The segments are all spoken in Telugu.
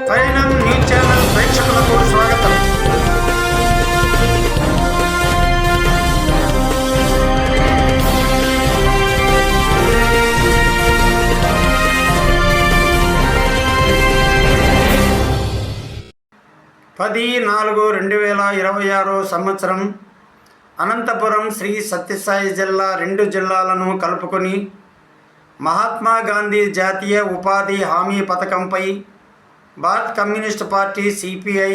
పయనం న్యూస్ ఛానల్ ప్రేక్షకులకు స్వాగతం. పది 4/2026 సంవత్సరం అనంతపురం శ్రీ సత్యసాయి జిల్లా 2 జిల్లాలను కలుపుకొని మహాత్మా గాంధీ జాతీయ ఉపాధి హామీ పథకంపై భారత్ కమ్యూనిస్ట్ పార్టీ సిపిఐ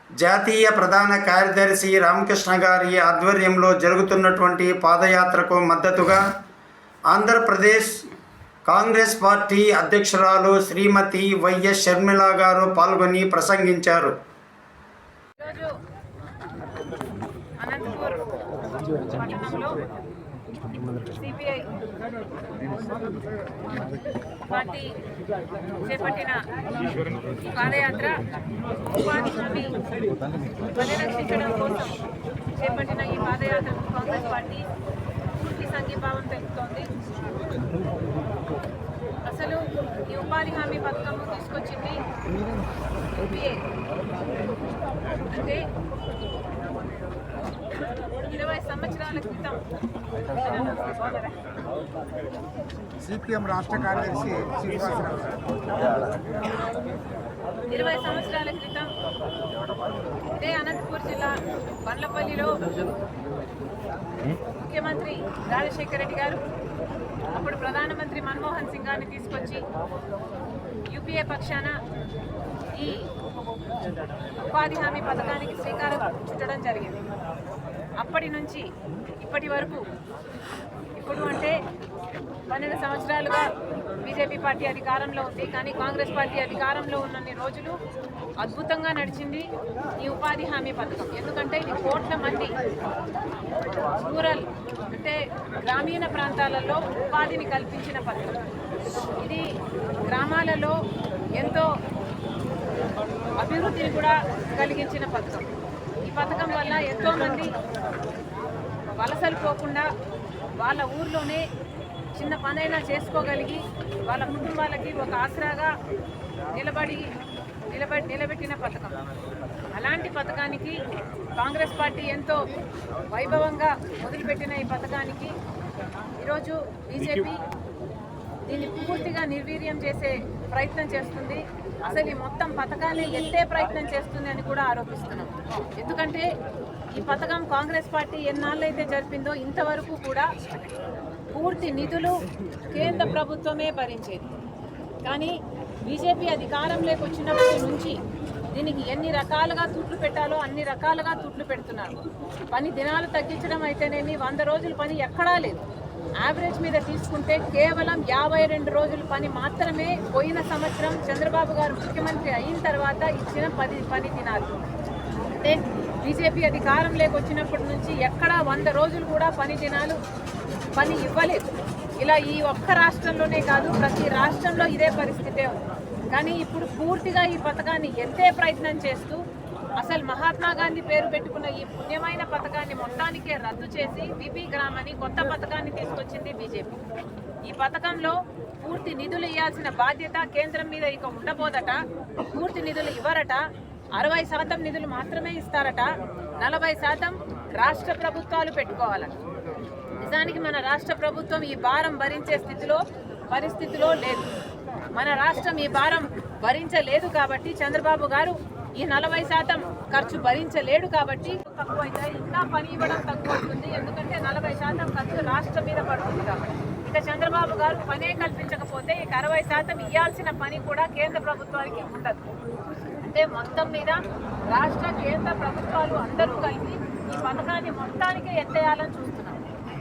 జాతీయ ప్రధాన కార్యదర్శి రామకృష్ణ గారి ఆధ్వర్యంలో జరుగుతున్నటువంటి పాదయాత్రకు మద్దతుగా ఆంధ్రప్రదేశ్ కాంగ్రెస్ పార్టీ అధ్యక్షురాలు శ్రీమతి వైఎస్ షర్మిల గారు పాల్గొని ప్రసంగించారు. సిపిఐ పార్టీ చేపట్టిన పాదయాత్ర ఉపాధి హామీ పరిరక్షించడం కోసం చేపట్టిన ఈ పాదయాత్రకు కాంగ్రెస్ పార్టీ పూర్తి సంఘీభావం తెలుపుతోంది. అసలు ఈ ఉపాధి హామీ పథకం తీసుకొచ్చింది యూపీఏ. అంటే 20 సంవత్సరాల క్రితం సిపిఎం రాష్ట్ర కార్యదర్శి 20 సంవత్సరాల క్రితం ఇదే అనంతపూర్ జిల్లా బండ్లపల్లిలో ముఖ్యమంత్రి రాజశేఖర రెడ్డి గారు అప్పుడు ప్రధానమంత్రి మన్మోహన్ సింగ్ గారిని తీసుకొచ్చి యూపీఏ పక్షాన ఈ ఉపాధి హామీ పథకానికి శ్రీకారం చుట్టడం జరిగింది. అప్పటి నుంచి ఇప్పటి వరకు ఇప్పుడు అంటే 12 సంవత్సరాలుగా బీజేపీ పార్టీ అధికారంలో ఉంది. కానీ కాంగ్రెస్ పార్టీ అధికారంలో ఉన్నన్ని రోజులు అద్భుతంగా నడిచింది ఈ ఉపాధి హామీ పథకం. ఎందుకంటే ఇది కోట్ల మంది రూరల్ అంటే గ్రామీణ ప్రాంతాలలో ఉపాధిని కల్పించిన పథకం. ఇది గ్రామాలలో ఎంతో అభివృద్ధిని కూడా కలిగించిన పథకం. ఈ పథకం వల్ల ఎంతోమంది వలసలు పోకుండా వాళ్ళ ఊర్లోనే చిన్న పనైనా చేసుకోగలిగి వాళ్ళ కుటుంబాలకి ఒక ఆసరాగా నిలబెట్టిన పథకం. అలాంటి పథకానికి కాంగ్రెస్ పార్టీ ఎంతో వైభవంగా మొదలుపెట్టిన ఈ పథకానికి ఈరోజు బీజేపీ దీన్ని పూర్తిగా నిర్వీర్యం చేసే ప్రయత్నం చేస్తుంది. అసలు ఈ మొత్తం పథకాన్ని ఎత్తే ప్రయత్నం చేస్తుంది అని కూడా ఆరోపిస్తున్నాం. ఎందుకంటే ఈ పథకం కాంగ్రెస్ పార్టీ ఎన్నాళ్ళైతే జరిపిందో ఇంతవరకు కూడా పూర్తి నిధులు కేంద్ర ప్రభుత్వమే భరించేది. కానీ బీజేపీ అధికారంలోకి వచ్చినప్పటి నుంచి దీనికి ఎన్ని రకాలుగా తూట్లు పెట్టాలో అన్ని రకాలుగా తూట్లు పెడుతున్నారు. పని దినాలు తగ్గించడం అయితేనేమి 100 రోజుల పని ఎక్కడా లేదు. యావరేజ్ మీద తీసుకుంటే కేవలం 52 రోజుల పని మాత్రమే పోయిన సంవత్సరం చంద్రబాబు గారు ముఖ్యమంత్రి అయిన తర్వాత ఇచ్చిన 10 పని దినాలు. అంటే బీజేపీ అధికారంలోకి వచ్చినప్పటి నుంచి ఎక్కడా 100 రోజులు కూడా పని ఇవ్వలేదు. ఇలా ఈ ఒక్క రాష్ట్రంలోనే కాదు, ప్రతి రాష్ట్రంలో ఇదే పరిస్థితే ఉంది. కానీ ఇప్పుడు పూర్తిగా ఈ పథకాన్ని ఎత్తే ప్రయత్నం చేస్తూ అసలు మహాత్మా గాంధీ పేరు పెట్టుకున్న ఈ పుణ్యమైన పథకాన్ని మొత్తానికే రద్దు చేసి విపి గ్రామ్ అని కొత్త పథకాన్ని తీసుకొచ్చింది బీజేపీ. ఈ పథకంలో పూర్తి నిధులు ఇవ్వాల్సిన బాధ్యత కేంద్రం మీద ఇక ఉండబోదట. పూర్తి నిధులు ఇవ్వరట. 60% నిధులు మాత్రమే ఇస్తారట. 40% రాష్ట్ర ప్రభుత్వాలు పెట్టుకోవాలట. నిజానికి మన రాష్ట్ర ప్రభుత్వం ఈ భారం భరించే పరిస్థితిలో లేదు. మన రాష్ట్రం ఈ భారం భరించలేదు కాబట్టి చంద్రబాబు గారు ఈ 40% ఖర్చు భరించలేడు కాబట్టి తక్కువ అవుతాయి. ఇంకా పని ఇవ్వడం తక్కువ అవుతుంది. ఎందుకంటే 40% ఖర్చు రాష్ట్రం మీద పడుతుంది కాబట్టి. ఇక చంద్రబాబు గారు పనే కల్పించకపోతే ఇక 60% ఇవ్వాల్సిన పని కూడా కేంద్ర ప్రభుత్వానికి ఉండదు. అంటే మొత్తం మీద రాష్ట్ర కేంద్ర ప్రభుత్వాలు అందరూ కలిపి ఈ పథకాన్ని మొత్తానికే ఎత్తేయాలని చూస్తున్నారు.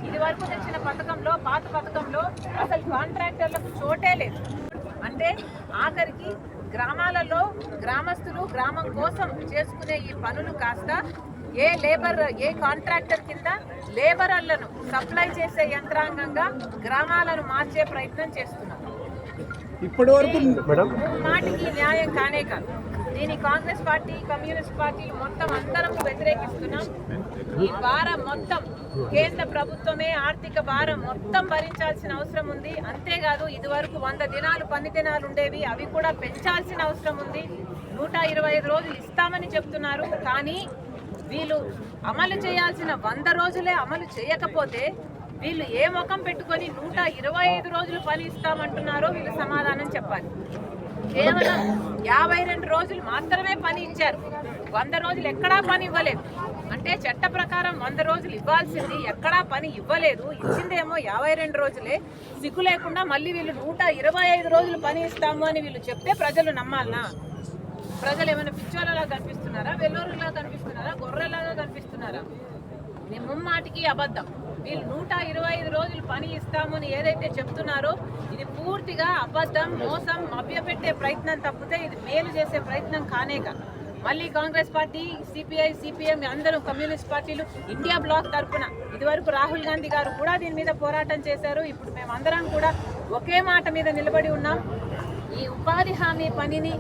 ఇది వరకు తెచ్చిన పథకంలో పాత పథకంలో అసలు కాంట్రాక్టర్లకు చోటే లేదు. అంటే ఆఖరికి గ్రామాలలో గ్రామస్తులు గ్రామం కోసం చేసుకునే ఈ పనులు కాస్త ఏ కాంట్రాక్టర్ కింద లేబరర్లను సప్లై చేసే యంత్రాంగంగా గ్రామాలను మార్చే ప్రయత్నం చేస్తున్నారు. ఇప్పటి వరకు మాటికి న్యాయం కానే కాదు. దీని కాంగ్రెస్ పార్టీ, కమ్యూనిస్ట్ పార్టీలు మొత్తం అందరం వ్యతిరేకిస్తున్నాం. ఈ భారం మొత్తం కేంద్ర ప్రభుత్వమే ఆర్థిక భారం మొత్తం భరించాల్సిన అవసరం ఉంది. అంతేకాదు ఇదివరకు 100 దినాలు పని దినాలు ఉండేవి, అవి కూడా పెంచాల్సిన అవసరం ఉంది. 125 రోజులు ఇస్తామని చెప్తున్నారు. కానీ వీళ్ళు అమలు చేయాల్సిన 100 రోజులే అమలు చేయకపోతే వీళ్ళు ఏ ముఖం పెట్టుకొని 125 రోజులు పని ఇస్తామంటున్నారో వీళ్ళు సమాధానం చెప్పాలి. కేవలం 52 రోజులు మాత్రమే పని ఇచ్చారు. 100 రోజులు ఎక్కడా పని ఇవ్వలేదు. అంటే చట్ట ప్రకారం 100 రోజులు ఇవ్వాల్సింది ఎక్కడా పని ఇవ్వలేదు. ఇచ్చిందేమో 52 రోజులే. సిగ్గు లేకుండా మళ్ళీ వీళ్ళు 125 రోజులు పని ఇస్తాము అని వీళ్ళు చెప్తే ప్రజలు నమ్మాలనా? ప్రజలు ఏమైనా పిచ్చోళ్ళలా కనిపిస్తున్నారా, వెల్లోరులా కనిపిస్తున్నారా, గొర్రెలాగా కనిపిస్తున్నారా? నేను ముమ్మాటికి అబద్ధం. వీళ్ళు 125 రోజులు పని ఇస్తామని ఏదైతే చెప్తున్నారో ఇది పూర్తిగా అబద్ధం, మోసం, మభ్యపెట్టే ప్రయత్నం తప్పితే ఇది మేలు చేసే ప్రయత్నం కానే కాదు. మళ్ళీ కాంగ్రెస్ పార్టీ, సిపిఐ, సిపిఎం అందరూ కమ్యూనిస్ట్ పార్టీలు ఇండియా బ్లాక్ తరఫున ఇదివరకు రాహుల్ గాంధీ గారు కూడా దీని మీద పోరాటం చేశారు. ఇప్పుడు మేమందరం కూడా ఒకే మాట మీద నిలబడి ఉన్నాం. ఈ ఉపాధి హామీ పనిని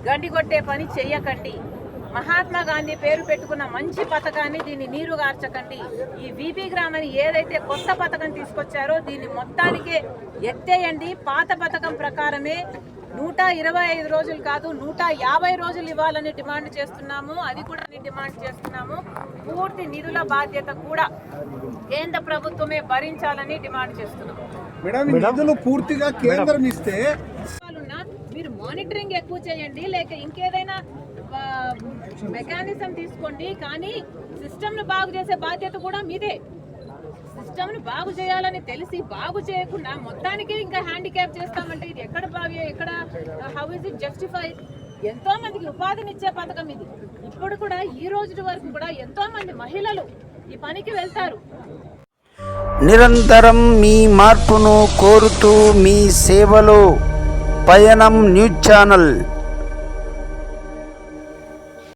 గండిగొట్టే పని చెయ్యకండి. మహాత్మా గాంధీ పేరు పెట్టుకున్న మంచి పథకాన్ని దీన్ని నీరుగార్చకండి. ఈ వీబీ గ్రామ్ అని ఏదైతే కొత్త పథకం తీసుకొచ్చారో దీన్ని మొత్తానికే ఎత్తేయండి. పాత పథకం ప్రకారమే 125 రోజులు కాదు 150 రోజులు ఇవ్వాలని డిమాండ్ చేస్తున్నాము. అది కూడా డిమాండ్ చేస్తున్నాము. పూర్తి నిధుల బాధ్యత కూడా కేంద్ర ప్రభుత్వమే భరించాలని డిమాండ్ చేస్తున్నాము. మేడం, నిధులు పూర్తిగా కేంద్రం ఇస్తే మీరు మానిటరింగ్ ఎక్కువ చేయండి, లేక ఇంకేదైనా మెకానిజం తీసుకోండి. కానీ సిస్టమ్ను బాగు చేసే బాధ్యత కూడా మీదే. సిస్టమ్ను బాగు చేయాలని తెలిసి బాగు చేయకుండా మొత్తానికి ఇంకా హ్యాండిక్యాప్ చేస్తామంటే ఇది ఎక్కడ హౌ ఇస్ ఇట్ జస్టిఫైడ్? ఎంతో మందికి ఉపాధినిచ్చే పథకం ఇది. ఇప్పుడు కూడా ఈ రోజు వరకు కూడా ఎంతో మంది మహిళలు ఈ పనికి వెళ్తారు. నిరంతరం మీ మార్పును కోరుతూ మీ సేవలో పయనం న్యూస్ ఛానల్.